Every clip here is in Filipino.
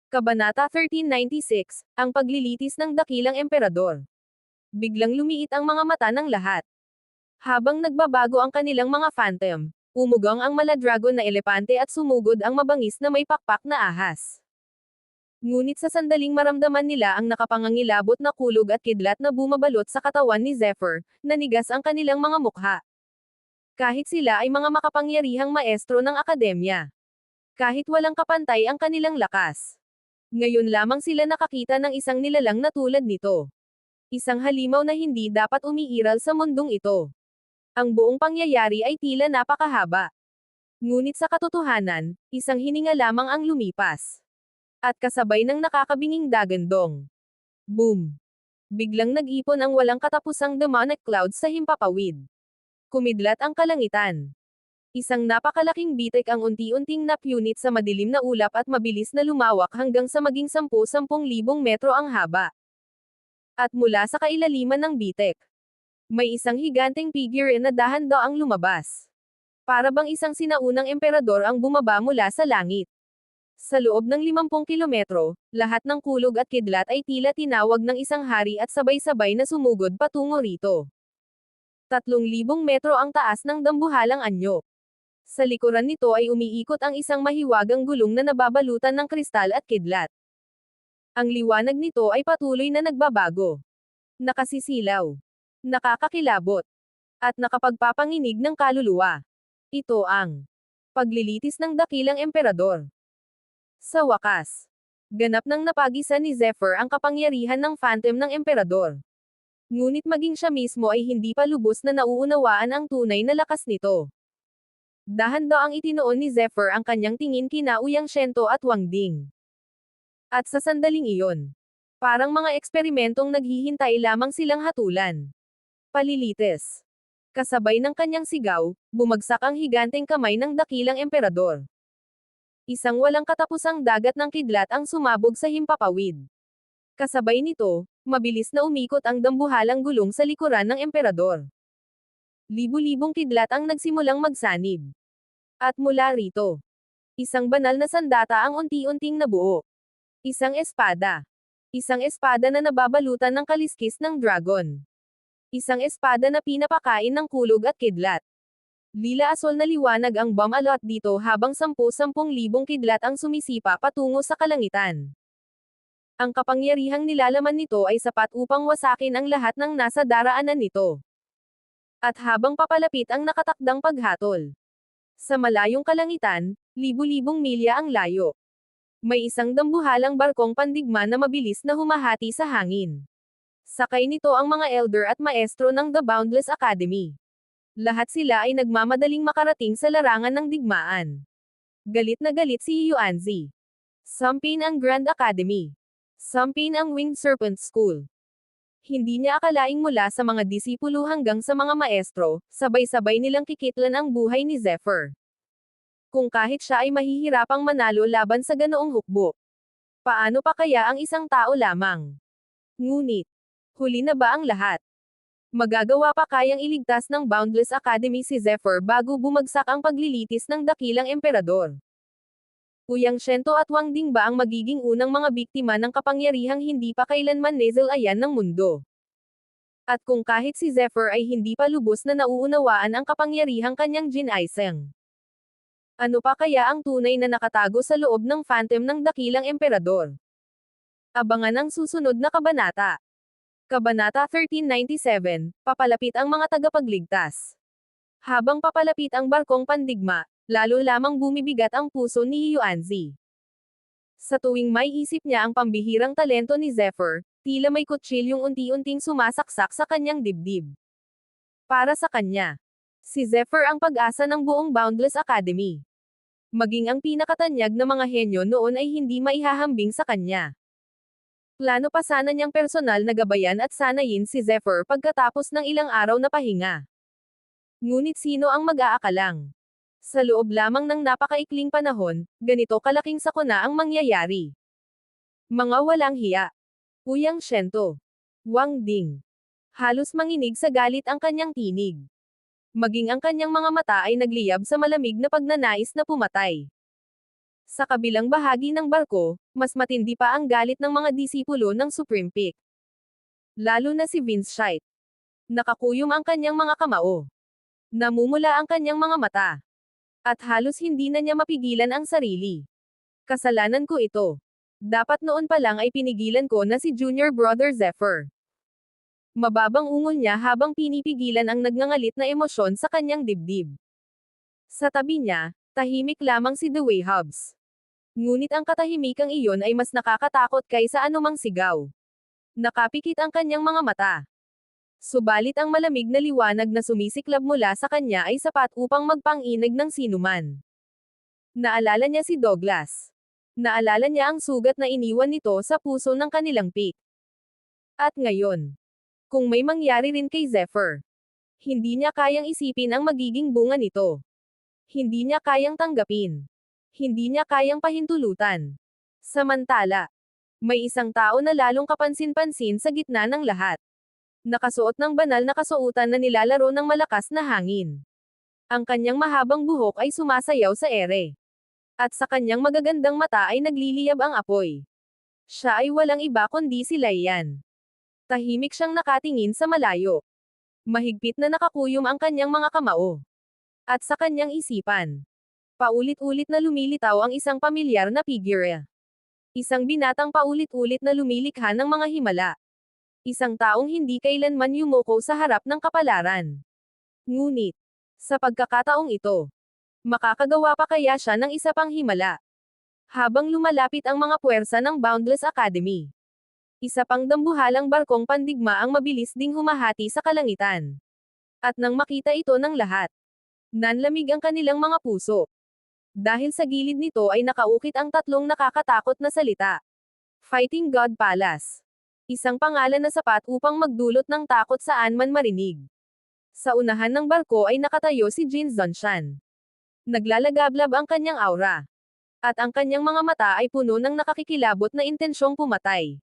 Kabanata 1396, ang paglilitis ng dakilang emperador. Biglang lumiit ang mga mata ng lahat. Habang nagbabago ang kanilang mga phantom, umugong ang maladragon na elepante at sumugod ang mabangis na may pakpak na ahas. Ngunit sa sandaling maramdaman nila ang nakapangangilabot na kulog at kidlat na bumabalot sa katawan ni Zephyr, nanigas ang kanilang mga mukha. Kahit sila ay mga makapangyarihang maestro ng akademya. Kahit walang kapantay ang kanilang lakas. Ngayon lamang sila nakakita ng isang nilalang na tulad nito. Isang halimaw na hindi dapat umiiral sa mundong ito. Ang buong pangyayari ay tila napakahaba. Ngunit sa katotohanan, isang hininga lamang ang lumipas. At kasabay ng nakakabinging dagandong. Boom! Biglang nag-ipon ang walang katapusang demonic clouds sa himpapawid. Kumidlat ang kalangitan. Isang napakalaking bitik ang unti-unting napunit sa madilim na ulap at mabilis na lumawak hanggang sa maging 10,000 metro ang haba. At mula sa kailaliman ng bitik, may isang higanteng figure na dahan-daang lumabas. Para bang isang sinaunang emperador ang bumaba mula sa langit. Sa loob ng 50 kilometro, lahat ng kulog at kidlat ay tila tinawag ng isang hari at sabay-sabay na sumugod patungo rito. 3,000 metro ang taas ng dambuhalang anyo. Sa likuran nito ay umiikot ang isang mahiwagang gulong na nababalutan ng kristal at kidlat. Ang liwanag nito ay patuloy na nagbabago. Nakasisilaw. Nakakakilabot. At nakapagpapanginig ng kaluluwa. Ito ang paglilitis ng dakilang emperador. Sa wakas, ganap nang napagisa ni Zephyr ang kapangyarihan ng phantom ng emperador. Ngunit maging siya mismo ay hindi pa lubos na nauunawaan ang tunay na lakas nito. Dahan-daang itinoon ni Zephyr ang kanyang tingin kina Ouyang Shento at Wang Ding. At sa sandaling iyon, parang mga eksperimentong naghihintay lamang silang hatulan. Palilites. Kasabay ng kanyang sigaw, bumagsak ang higanteng kamay ng dakilang emperador. Isang walang katapusang dagat ng kidlat ang sumabog sa himpapawid. Kasabay nito, mabilis na umikot ang dambuhalang gulong sa likuran ng emperador. Libu-libong kidlat ang nagsimulang magsanib. At mula rito, isang banal na sandata ang unti-unting nabuo. Isang espada. Isang espada na nababalutan ng kaliskis ng dragon. Isang espada na pinapakain ng kulog at kidlat. Lila asol na liwanag ang bomb alot dito habang 10,000 kidlat ang sumisipa patungo sa kalangitan. Ang kapangyarihang nilalaman nito ay sapat upang wasakin ang lahat ng nasa daraanan nito. At habang papalapit ang nakatakdang paghatol. Sa malayong kalangitan, libu-libong milya ang layo. May isang dambuhalang barkong pandigma na mabilis na humahati sa hangin. Sakay nito ang mga elder at maestro ng The Boundless Academy. Lahat sila ay nagmamadaling makarating sa larangan ng digmaan. Galit na galit si Yuanzi. Sampin ang Grand Academy. Sampin ang Winged Serpent School. Hindi niya akalaing mula sa mga disipulo hanggang sa mga maestro, sabay-sabay nilang kikitlan ang buhay ni Zephyr. Kung kahit siya ay mahihirapang manalo laban sa ganoong hukbo. Paano pa kaya ang isang tao lamang? Ngunit, huli na ba ang lahat? Magagawa pa kayang iligtas ng Boundless Academy si Zephyr bago bumagsak ang paglilitis ng dakilang emperador? Ouyang Shento at Wang Ding ba ang magiging unang mga biktima ng kapangyarihang hindi pa kailanman nasal-ayan ng mundo? At kung kahit si Zephyr ay hindi pa lubos na nauunawaan ang kapangyarihang kanyang Jin-Aiseng. Ano pa kaya ang tunay na nakatago sa loob ng phantom ng dakilang emperador? Abangan ang susunod na kabanata. Kabanata 1397, papalapit ang mga tagapagligtas. Habang papalapit ang barkong pandigma, lalo lamang bumibigat ang puso ni Yuanzi. Sa tuwing may isip niya ang pambihirang talento ni Zephyr, tila may kutsilyong unti-unting sumasaksak sa kanyang dibdib. Para sa kanya, si Zephyr ang pag-asa ng buong Boundless Academy. Maging ang pinakatanyag na mga henyo noon ay hindi maihahambing sa kanya. Plano pa sana niyang personal na gabayan at sanayin si Zephyr pagkatapos ng ilang araw na pahinga. Ngunit sino ang mag-aakalang? Sa loob lamang ng napakaikling panahon, ganito kalaking sakuna ang mangyayari. Mga walang hiya. Ouyang Shento. Wang Ding. Halos manginig sa galit ang kanyang tinig. Maging ang kanyang mga mata ay nagliyab sa malamig na pagnanais na pumatay. Sa kabilang bahagi ng barko, mas matindi pa ang galit ng mga disipulo ng Supreme Peak. Lalo na si Vince Scheidt. Nakakuyom ang kanyang mga kamao. Namumula ang kanyang mga mata. At halos hindi na niya mapigilan ang sarili. Kasalanan ko ito. Dapat noon pa lang ay pinigilan ko na si Junior Brother Zephyr. Mababang ungol niya habang pinipigilan ang nagngangalit na emosyon sa kanyang dibdib. Sa tabi niya, tahimik lamang si Dewey Hobbs. Ngunit ang katahimikang iyon ay mas nakakatakot kaysa anumang sigaw. Nakapikit ang kanyang mga mata. Subalit ang malamig na liwanag na sumisiklab mula sa kanya ay sapat upang magpang-inig ng sinuman. Naalala niya si Douglas. Naalala niya ang sugat na iniwan nito sa puso ng kanilang peak. At ngayon, kung may mangyari rin kay Zephyr, hindi niya kayang isipin ang magiging bunga nito. Hindi niya kayang tanggapin. Hindi niya kayang pahintulutan. Samantala, may isang tao na lalong kapansin-pansin sa gitna ng lahat. Nakasuot ng banal na kasuotan na nilalaro ng malakas na hangin. Ang kanyang mahabang buhok ay sumasayaw sa ere. At sa kanyang magagandang mata ay nagliliyab ang apoy. Siya ay walang iba kundi si Laian. Tahimik siyang nakatingin sa malayo. Mahigpit na nakakuyom ang kanyang mga kamao. At sa kanyang isipan, paulit-ulit na lumilitaw ang isang pamilyar na figure. Isang binatang paulit-ulit na lumilikha ng mga himala. Isang taong hindi kailanman yumuko sa harap ng kapalaran. Ngunit, sa pagkakataong ito, makakagawa pa kaya siya ng isa pang himala? Habang lumalapit ang mga puwersa ng Boundless Academy, isa pang dambuhalang barkong pandigma ang mabilis ding humahati sa kalangitan. At nang makita ito ng lahat, nanlamig ang kanilang mga puso. Dahil sa gilid nito ay nakaukit ang tatlong nakakatakot na salita. Fighting God Palace. Isang pangalan na sapat upang magdulot ng takot saan man marinig. Sa unahan ng barko ay nakatayo si Jin Zonshan. Naglalagablab ang kanyang aura. At ang kanyang mga mata ay puno ng nakakikilabot na intensyong pumatay.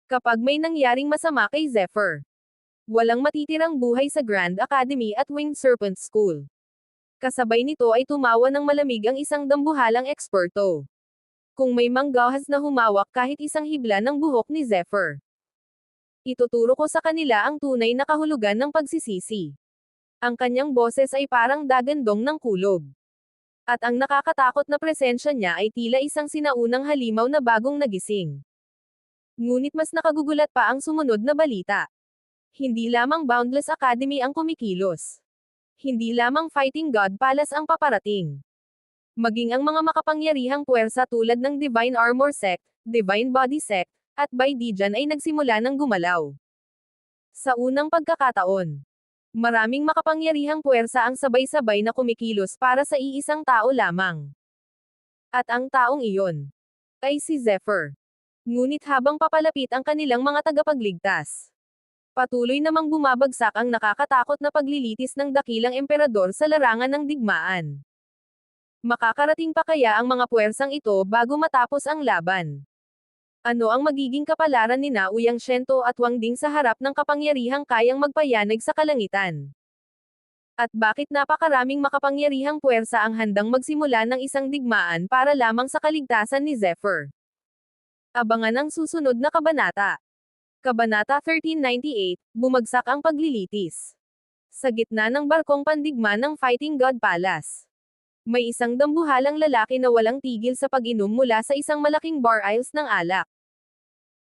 Kapag may nangyaring masama kay Zephyr, walang matitirang buhay sa Grand Academy at Winged Serpent School. Kasabay nito ay tumawa ng malamig ang isang dambuhalang eksperto. Kung may manggahas na humawak kahit isang hibla ng buhok ni Zephyr, ituturo ko sa kanila ang tunay na kahulugan ng pagsisisi. Ang kanyang boses ay parang dagandong ng kulog. At ang nakakatakot na presensya niya ay tila isang sinaunang halimaw na bagong nagising. Ngunit mas nakagugulat pa ang sumunod na balita. Hindi lamang Boundless Academy ang kumikilos. Hindi lamang Fighting God Palace ang paparating. Maging ang mga makapangyarihang puwersa tulad ng Divine Armor Sect, Divine Body Sect, at Baidijan ay nagsimula ng gumalaw. Sa unang pagkakataon, maraming makapangyarihang puwersa ang sabay-sabay na kumikilos para sa iisang tao lamang. At ang taong iyon ay si Zephyr. Ngunit habang papalapit ang kanilang mga tagapagligtas, patuloy namang bumabagsak ang nakakatakot na paglilitis ng dakilang emperador sa larangan ng digmaan. Makakarating pa kaya ang mga puwersang ito bago matapos ang laban? Ano ang magiging kapalaran ni Na Uyang Shento at Wang Ding sa harap ng kapangyarihang kayang magpayanag sa kalangitan? At bakit napakaraming makapangyarihang puwersa ang handang magsimula ng isang digmaan para lamang sa kaligtasan ni Zephyr? Abangan ang susunod na kabanata. Kabanata 1398, bumagsak ang paglilitis. Sa gitna ng barkong pandigma ng Fighting God Palace, may isang dambuhalang lalaki na walang tigil sa pag-inom mula sa isang malaking bar aisles ng alak.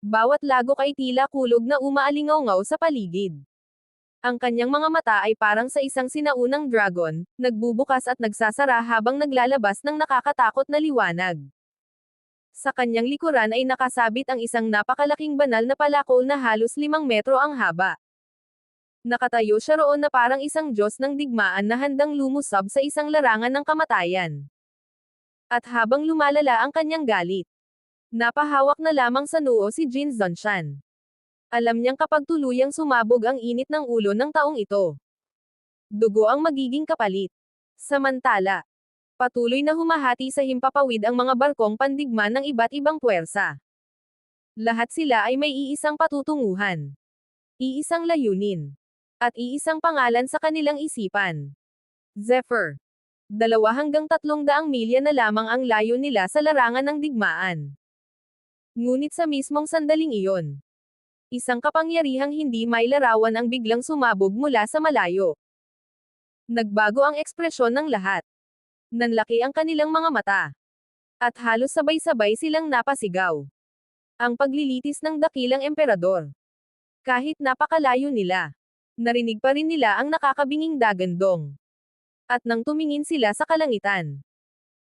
Bawat lagok ay tila kulog na umaalingaw sa paligid. Ang kanyang mga mata ay parang sa isang sinaunang dragon, nagbubukas at nagsasara habang naglalabas ng nakakatakot na liwanag. Sa kanyang likuran ay nakasabit ang isang napakalaking banal na palakol na halos 5 metro ang haba. Nakatayo siya roon na parang isang Diyos ng digmaan na handang lumusab sa isang larangan ng kamatayan. At habang lumalala ang kanyang galit, napahawak na lamang sa noo si Jin Zonshan. Alam niyang kapag tuluyang sumabog ang init ng ulo ng taong ito, dugo ang magiging kapalit. Samantala, patuloy na humahati sa himpapawid ang mga barkong pandigma ng iba't ibang puwersa. Lahat sila ay may iisang patutunguhan, iisang layunin, at iisang pangalan sa kanilang isipan. Zephyr. 200 hanggang 300 milya na lamang ang layo nila sa larangan ng digmaan. Ngunit sa mismong sandaling iyon, isang kapangyarihang hindi mailarawan ang biglang sumabog mula sa malayo. Nagbago ang ekspresyon ng lahat. Nanlaki ang kanilang mga mata. At halos sabay-sabay silang napasigaw. Ang paglilitis ng dakilang emperador. Kahit napakalayo nila, narinig pa rin nila ang nakakabinging dagandong. At nang tumingin sila sa kalangitan,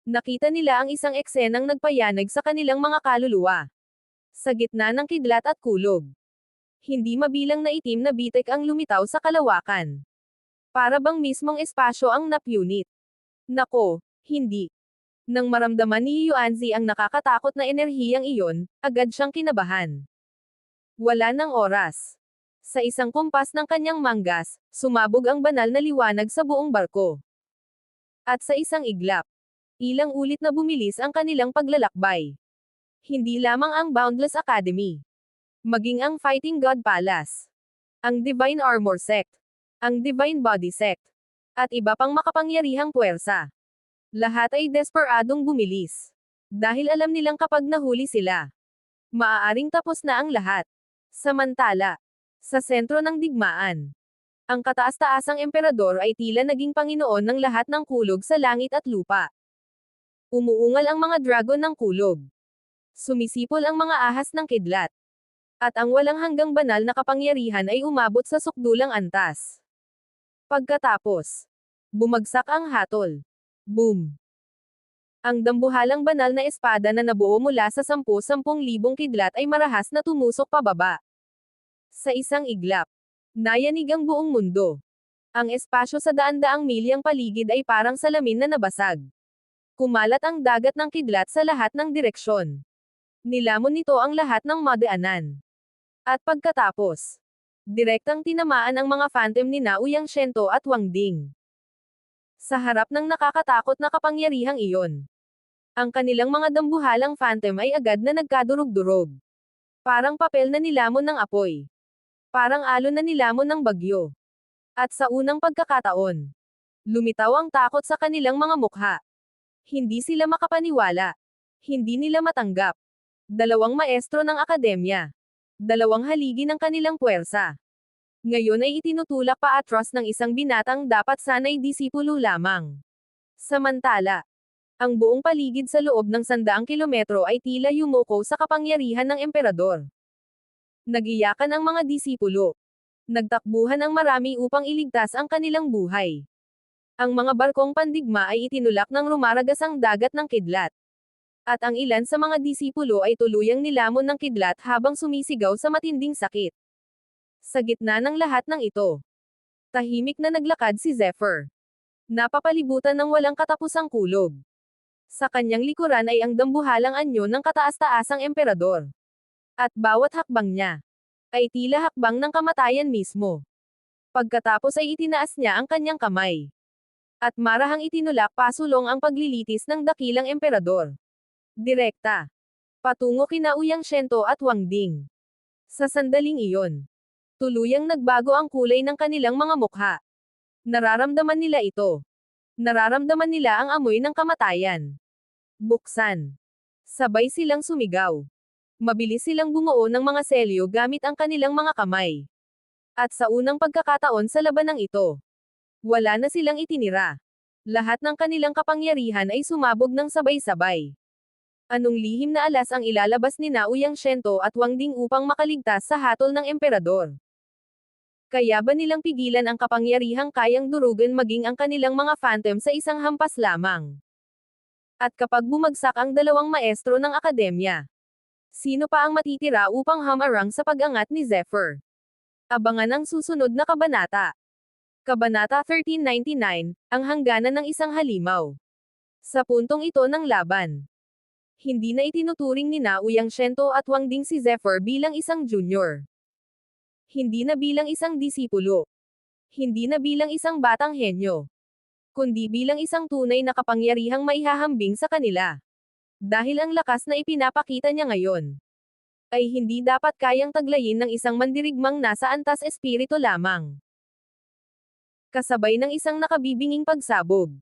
nakita nila ang isang eksenang nagpayanag sa kanilang mga kaluluwa. Sa gitna ng kidlat at kulog, hindi mabilang na itim na bitek ang lumitaw sa kalawakan. Para bang mismong espasyo ang napunit. Nako, hindi. Nang maramdaman ni Yuanzi ang nakakatakot na enerhiyang iyon, agad siyang kinabahan. Wala ng oras. Sa isang kumpas ng kanyang manggas, sumabog ang banal na liwanag sa buong barko. At sa isang iglap, ilang ulit na bumilis ang kanilang paglalakbay. Hindi lamang ang Boundless Academy, maging ang Fighting God Palace, ang Divine Armor Sect, ang Divine Body Sect, at iba pang makapangyarihang puwersa. Lahat ay desperadong bumilis. Dahil alam nilang kapag nahuli sila, maaaring tapos na ang lahat. Samantala, sa sentro ng digmaan, ang kataas-taasang emperador ay tila naging panginoon ng lahat ng kulog sa langit at lupa. Umuungal ang mga dragon ng kulog. Sumisipol ang mga ahas ng kidlat. At ang walang hanggang banal na kapangyarihan ay umabot sa sukdulang antas. Pagkatapos, bumagsak ang hatol. Boom! Ang dambuhalang banal na espada na nabuo mula sa 10,000 kidlat ay marahas na tumusok pababa. Sa isang iglap, nayanig ang buong mundo. Ang espasyo sa daan-daang milyang paligid ay parang salamin na nabasag. Kumalat ang dagat ng kidlat sa lahat ng direksyon. Nilamon nito ang lahat ng madaanan. At pagkatapos, direktang tinamaan ang mga phantom ni Nao Yangshento at Wang Ding. Sa harap ng nakakatakot na kapangyarihang iyon, ang kanilang mga dambuhalang phantom ay agad na nagkadurog-durog. Parang papel na nilamon ng apoy. Parang alon na nilamon ng bagyo. At sa unang pagkakataon, lumitaw ang takot sa kanilang mga mukha. Hindi sila makapaniwala. Hindi nila matanggap. 2 maestro ng akademya. 2 haligi ng kanilang puwersa. Ngayon ay itinutulak pa atras ng isang binatang dapat sana'y disipulo lamang. Samantala, ang buong paligid sa loob ng 100 kilometro ay tila yumuko sa kapangyarihan ng emperador. Nagiyakan ang mga disipulo. Nagtakbuhan ang marami upang iligtas ang kanilang buhay. Ang mga barkong pandigma ay itinulak ng rumaragasang dagat ng kidlat. At ang ilan sa mga disipulo ay tuluyang nilamon ng kidlat habang sumisigaw sa matinding sakit. Sa gitna ng lahat ng ito, tahimik na naglakad si Zephyr. Napapalibutan ng walang katapusang kulog. Sa kanyang likuran ay ang dambuhalang anyo ng kataas-taasang emperador. At bawat hakbang niya, ay tila hakbang ng kamatayan mismo. Pagkatapos ay itinaas niya ang kanyang kamay. At marahang itinulak pasulong ang paglilitis ng dakilang emperador. Direkta. Patungo kina Yangshento at Wang Ding. Sa sandaling iyon, tuluyang nagbago ang kulay ng kanilang mga mukha. Nararamdaman nila ito. Nararamdaman nila ang amoy ng kamatayan. Buksan. Sabay silang sumigaw. Mabilis silang bumuo ng mga selyo gamit ang kanilang mga kamay. At sa unang pagkakataon sa labanang ito, wala na silang itinira. Lahat ng kanilang kapangyarihan ay sumabog ng sabay-sabay. Anong lihim na alas ang ilalabas ni Nao Yangshento at Wang Ding upang makaligtas sa hatol ng emperador? Kaya ba nilang pigilan ang kapangyarihang kayang durugan maging ang kanilang mga phantom sa isang hampas lamang? At kapag bumagsak ang 2 maestro ng akademya, sino pa ang matitira upang hamarang sa pag-angat ni Zephyr? Abangan ang susunod na kabanata. Kabanata 1399, ang hangganan ng isang halimaw. Sa puntong ito ng laban, hindi na itinuturing ni Nao Yangshento at Wang Ding si Zephyr bilang isang junior. Hindi na bilang isang disipulo. Hindi na bilang isang batang henyo. Kundi bilang isang tunay na kapangyarihang maihahambing sa kanila. Dahil ang lakas na ipinapakita niya ngayon, ay hindi dapat kayang taglayin ng isang mandirigmang nasa antas espiritu lamang. Kasabay ng isang nakabibinging pagsabog,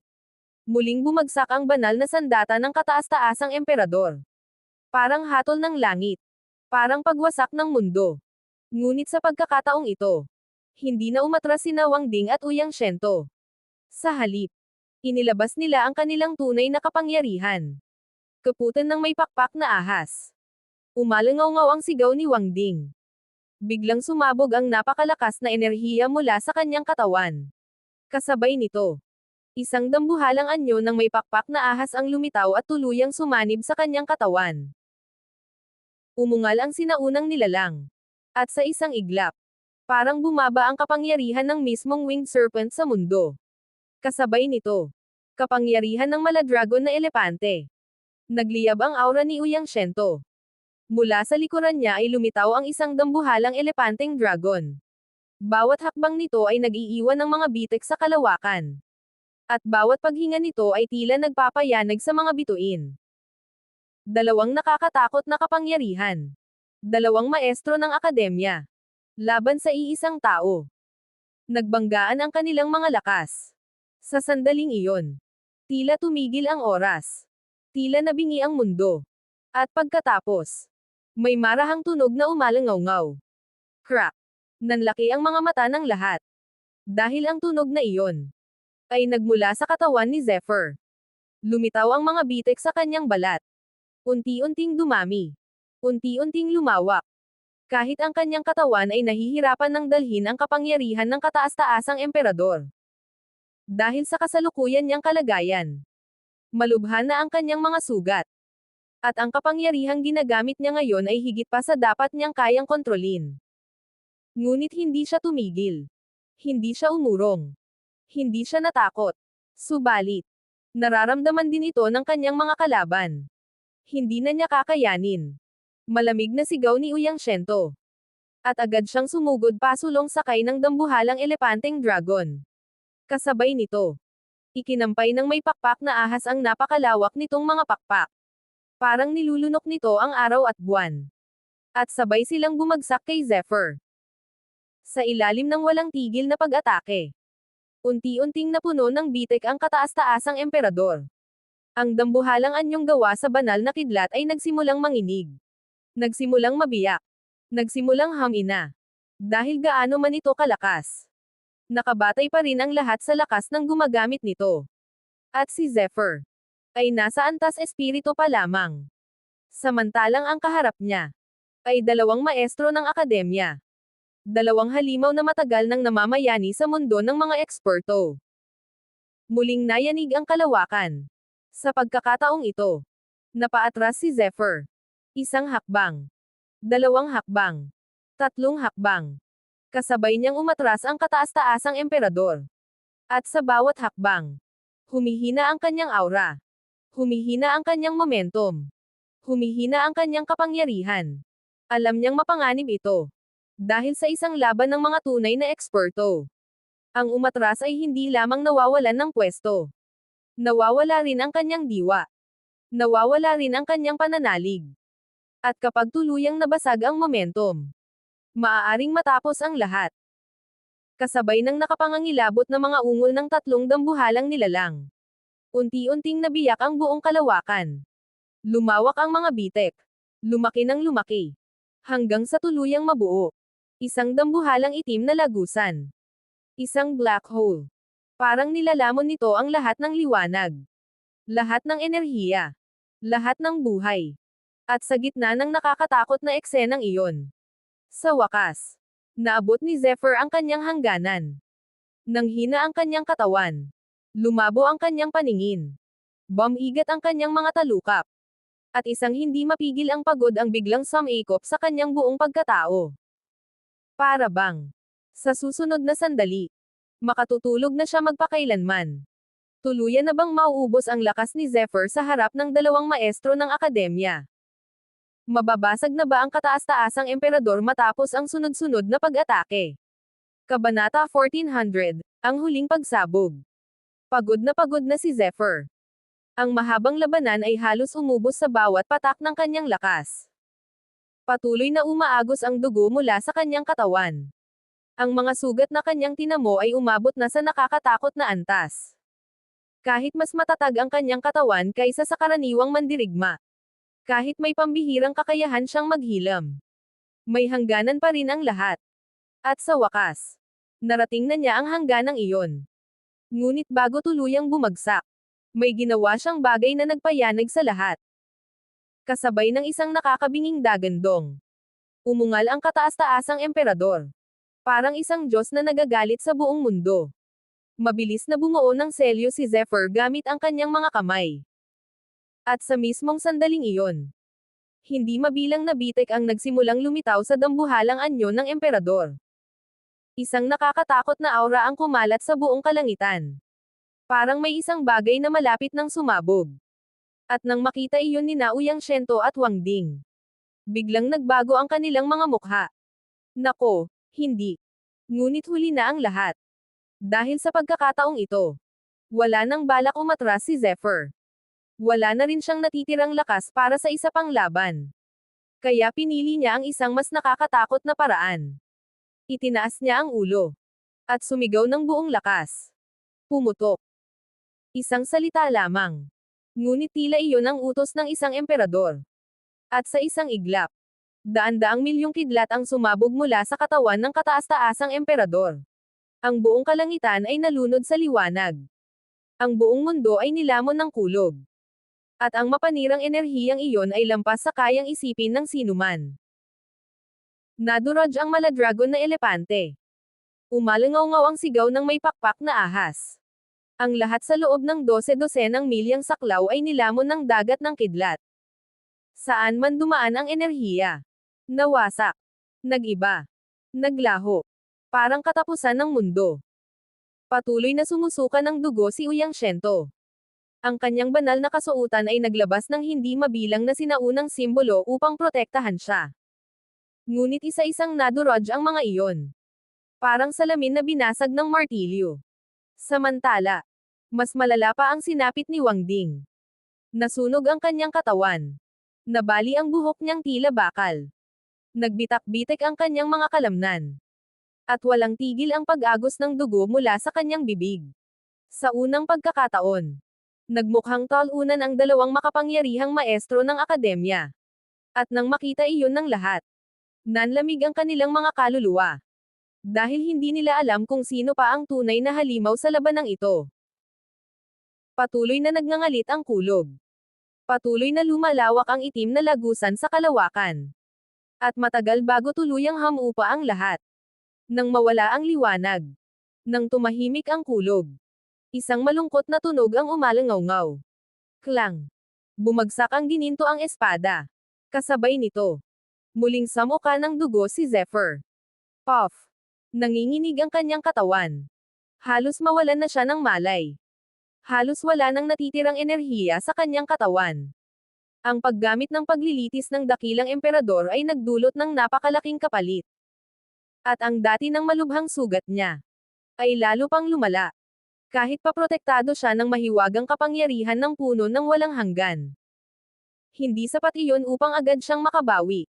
Muling bumagsak ang banal na sandata ng kataas-taasang emperador. Parang hatol ng langit. Parang pagwasak ng mundo. Ngunit sa pagkakataong ito, hindi na umatras sina Wang Ding at Ouyang Shento. Sa halip, inilabas nila ang kanilang tunay na kapangyarihan. Kaputan ng may pakpak na ahas. Umalangaw-ngaw ang sigaw ni Wang Ding. Biglang sumabog ang napakalakas na enerhiya mula sa kanyang katawan. Kasabay nito, isang dambuhalang anyo ng may pakpak na ahas ang lumitaw at tuluyang sumanib sa kanyang katawan. Umungal ang sinaunang nilalang. At sa isang iglap, parang bumaba ang kapangyarihan ng mismong winged serpent sa mundo. Kasabay nito, kapangyarihan ng maladragon na elepante. Nagliyab ang aura ni Ouyang Shento. Mula sa likuran niya ay lumitaw ang isang dambuhalang elepanteng dragon. Bawat hakbang nito ay nag-iiwan ng mga bitik sa kalawakan. At bawat paghinga nito ay tila nagpapayanag sa mga bituin. Dalawang nakakatakot na kapangyarihan. Dalawang maestro ng akademya. Laban sa iisang tao. Nagbanggaan ang kanilang mga lakas. Sa sandaling iyon, tila tumigil ang oras. Tila nabingi ang mundo. At pagkatapos, may marahang tunog na umalangaw-ngaw. Crack! Nanlaki ang mga mata ng lahat. Dahil ang tunog na iyon ay nagmula sa katawan ni Zephyr. Lumitaw ang mga bitik sa kanyang balat. Unti-unting dumami. Unti-unting lumawak. Kahit ang kanyang katawan ay nahihirapan ng dalhin ang kapangyarihan ng kataas-taasang emperador. Dahil sa kasalukuyan niyang kalagayan, malubha na ang kanyang mga sugat. At ang kapangyarihang ginagamit niya ngayon ay higit pa sa dapat niyang kayang kontrolin. Ngunit hindi siya tumigil. Hindi siya umurong. Hindi siya natakot. Subalit, nararamdaman din ito ng kanyang mga kalaban. Hindi na niya kakayanin. Malamig na sigaw ni Ouyang Shento. At agad siyang sumugod pasulong sakay ng dambuhalang elepanteng dragon. Kasabay nito, ikinampay ng may pakpak na ahas ang napakalawak nitong mga pakpak. Parang nilulunok nito ang araw at buwan. At sabay silang bumagsak kay Zephyr. Sa ilalim ng walang tigil na pag-atake, unti-unting napuno ng bitik ang kataas-taasang emperador. Ang dambuhalang anyong gawa sa banal na kidlat ay nagsimulang manginig. Nagsimulang mabiyak. Nagsimulang hamina. Dahil gaano man ito kalakas. Nakabatay pa rin ang lahat sa lakas ng gumagamit nito. At si Zephyr ay nasa antas espiritu pa lamang. Samantalang ang kaharap niya ay dalawang maestro ng akademya. Dalawang halimaw na matagal nang namamayani sa mundo ng mga eksperto. Muling nayanig ang kalawakan. Sa pagkakataong ito, napaatras si Zephyr. Isang hakbang. Dalawang hakbang. Tatlong hakbang. Kasabay niyang umatras ang kataas-taasang emperador. At sa bawat hakbang, humihina ang kanyang aura. Humihina ang kanyang momentum. Humihina ang kanyang kapangyarihan. Alam niyang mapanganib ito. Dahil sa isang laban ng mga tunay na eksperto. Ang umatras ay hindi lamang nawawalan ng pwesto. Nawawala rin ang kanyang diwa. Nawawala rin ang kanyang pananalig. At kapag tuluyang nabasag ang momentum, maaaring matapos ang lahat. Kasabay ng nakapangangilabot na mga ungol ng tatlong dambuhalang nilalang. Unti-unting nabiyak ang buong kalawakan. Lumawak ang mga bitek. Lumaki ng lumaki. Hanggang sa tuluyang mabuo. Isang dambuhalang itim na lagusan. Isang black hole. Parang nilalamon nito ang lahat ng liwanag. Lahat ng enerhiya. Lahat ng buhay. At sa gitna ng nakakatakot na eksenang iyon. Sa wakas, naabot ni Zephyr ang kanyang hangganan. Nanghina ang kanyang katawan. Lumabo ang kanyang paningin. Bumigat ang kanyang mga talukap. At isang hindi mapigil ang pagod ang biglang sumakop sa kanyang buong pagkatao. Para bang, sa susunod na sandali, makatutulog na siya magpakailanman. Tuluyan na bang mauubos ang lakas ni Zephyr sa harap ng dalawang maestro ng akademya? Mababasag na ba ang kataas-taasang emperador matapos ang sunod-sunod na pag-atake? Kabanata 1400, ang huling pagsabog. Pagod na si Zephyr. Ang mahabang labanan ay halos umubos sa bawat patak ng kanyang lakas. Patuloy na umaagos ang dugo mula sa kanyang katawan. Ang mga sugat na kanyang tinamo ay umabot na sa nakakatakot na antas. Kahit mas matatag ang kanyang katawan kaysa sa karaniwang mandirigma. Kahit may pambihirang kakayahan siyang maghilam. May hangganan pa rin ang lahat. At sa wakas, narating na niya ang hangganang iyon. Ngunit bago tuluyang bumagsak, may ginawa siyang bagay na nagpayanig sa lahat. Kasabay ng isang nakakabinging dagandong. Umungal ang kataas-taasang emperador. Parang isang Diyos na nagagalit sa buong mundo. Mabilis na bumuo ng selyo si Zephyr gamit ang kanyang mga kamay. At sa mismong sandaling iyon, hindi mabilang na bitek ang nagsimulang lumitaw sa dambuhalang anyo ng emperador. Isang nakakatakot na aura ang kumalat sa buong kalangitan. Parang may isang bagay na malapit nang sumabog. At nang makita iyon ni Naoyang Shento at Wang Ding, biglang nagbago ang kanilang mga mukha. Nako, hindi. Ngunit huli na ang lahat. Dahil sa pagkakataong ito, wala nang balak umatras si Zephyr. Wala na rin siyang natitirang lakas para sa isa pang laban. Kaya pinili niya ang isang mas nakakatakot na paraan. Itinaas niya ang ulo. At sumigaw ng buong lakas. Pumutok. Isang salita lamang. Ngunit tila iyon ang utos ng isang emperador. At sa isang iglap, daan-daang milyong kidlat ang sumabog mula sa katawan ng kataas-taasang emperador. Ang buong kalangitan ay nalunod sa liwanag. Ang buong mundo ay nilamon ng kulog. At ang mapanirang enerhiyang iyon ay lampas sa kayang isipin ng sinuman. Nadurog ang maladragon na elepante. Umalangaw-ngaw ang sigaw ng may pakpak na ahas. Ang lahat sa loob ng 12-dosenang milyang saklaw ay nilamon ng dagat ng kidlat. Saan man dumaan ang enerhiya. Nawasak. Nag-iba. Naglaho. Parang katapusan ng mundo. Patuloy na sumusuka ng dugo si Uyang Shento. Ang kanyang banal na kasuotan ay naglabas ng hindi mabilang na sinaunang simbolo upang protektahan siya. Ngunit isa-isang nadurog ang mga iyon. Parang salamin na binasag ng martilyo. Samantala, mas malala pa ang sinapit ni Wang Ding. Nasunog ang kanyang katawan. Nabali ang buhok niyang tila bakal. Nagbitak-bitik ang kanyang mga kalamnan. At walang tigil ang pag-agos ng dugo mula sa kanyang bibig. Sa unang pagkakataon, nagmukhang talunan ang dalawang makapangyarihang maestro ng akademya. At nang makita iyon ng lahat, nanlamig ang kanilang mga kaluluwa. Dahil hindi nila alam kung sino pa ang tunay na halimaw sa labanang ito. Patuloy na nagngangalit ang kulog. Patuloy na lumalawak ang itim na lagusan sa kalawakan. At matagal bago tuluyang hamupa ang lahat. Nang mawala ang liwanag. Nang tumahimik ang kulog. Isang malungkot na tunog ang umalangaw-ngaw. Klang. Bumagsak ang gininto ang espada. Kasabay nito, muling samuka ng dugo si Zephyr. Puff. Nanginginig ang kanyang katawan. Halos mawalan na siya ng malay. Halos wala nang natitirang enerhiya sa kanyang katawan. Ang paggamit ng paglilitis ng dakilang emperador ay nagdulot ng napakalaking kapalit. At ang dati ng malubhang sugat niya ay lalo pang lumala. Kahit paprotektado siya ng mahiwagang kapangyarihan ng puno ng walang hanggan. Hindi sapat iyon upang agad siyang makabawi.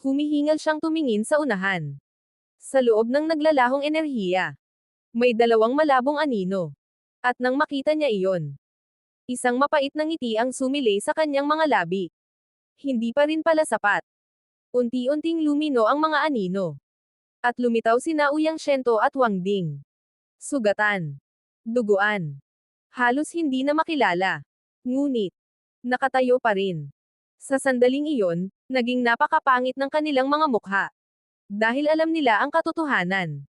Humihingal siyang tumingin sa unahan. Sa loob ng naglalahong enerhiya, may dalawang malabong anino. At nang makita niya iyon, isang mapait na ngiti ang sumilay sa kanyang mga labi. Hindi pa rin pala sapat. Unti-unting lumino ang mga anino. At lumitaw si Naoyang Shento at Wang Ding. Sugatan. Duguan. Halos hindi na makilala. Ngunit, nakatayo pa rin. Sa sandaling iyon, naging napakapangit ng kanilang mga mukha. Dahil alam nila ang katotohanan.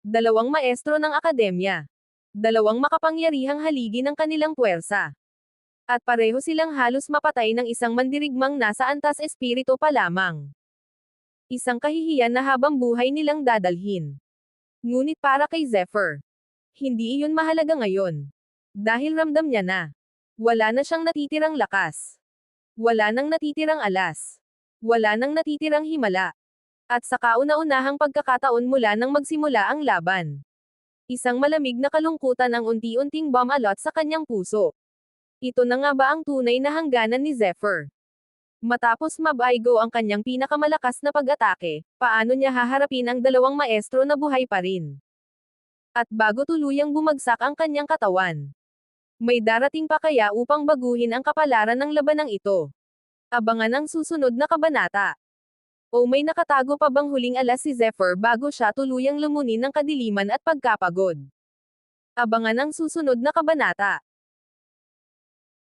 Dalawang maestro ng akademya. Dalawang makapangyarihang haligi ng kanilang puwersa. At pareho silang halos mapatay ng isang mandirigmang nasa antas espiritu pa lamang. Isang kahihiyan na habang buhay nilang dadalhin. Ngunit para kay Zephyr, hindi iyon mahalaga ngayon. Dahil ramdam niya na, wala na siyang natitirang lakas. Wala nang natitirang alas. Wala nang natitirang himala. At sa kauna-unahang pagkakataon mula nang magsimula ang laban. Isang malamig na kalungkutan ang unti-unting bumalot sa kanyang puso. Ito na nga ba ang tunay na hangganan ni Zephyr? Matapos mabaigo ang kanyang pinakamalakas na pag-atake, paano niya haharapin ang dalawang maestro na buhay pa rin? At bago tuluyang bumagsak ang kanyang katawan, May darating pa kaya upang baguhin ang kapalaran ng labanang ito? Abangan ang susunod na kabanata. O may nakatago pa bang huling alas si Zephyr bago siya tuluyang lumunin ng kadiliman at pagkapagod? Abangan ang susunod na kabanata.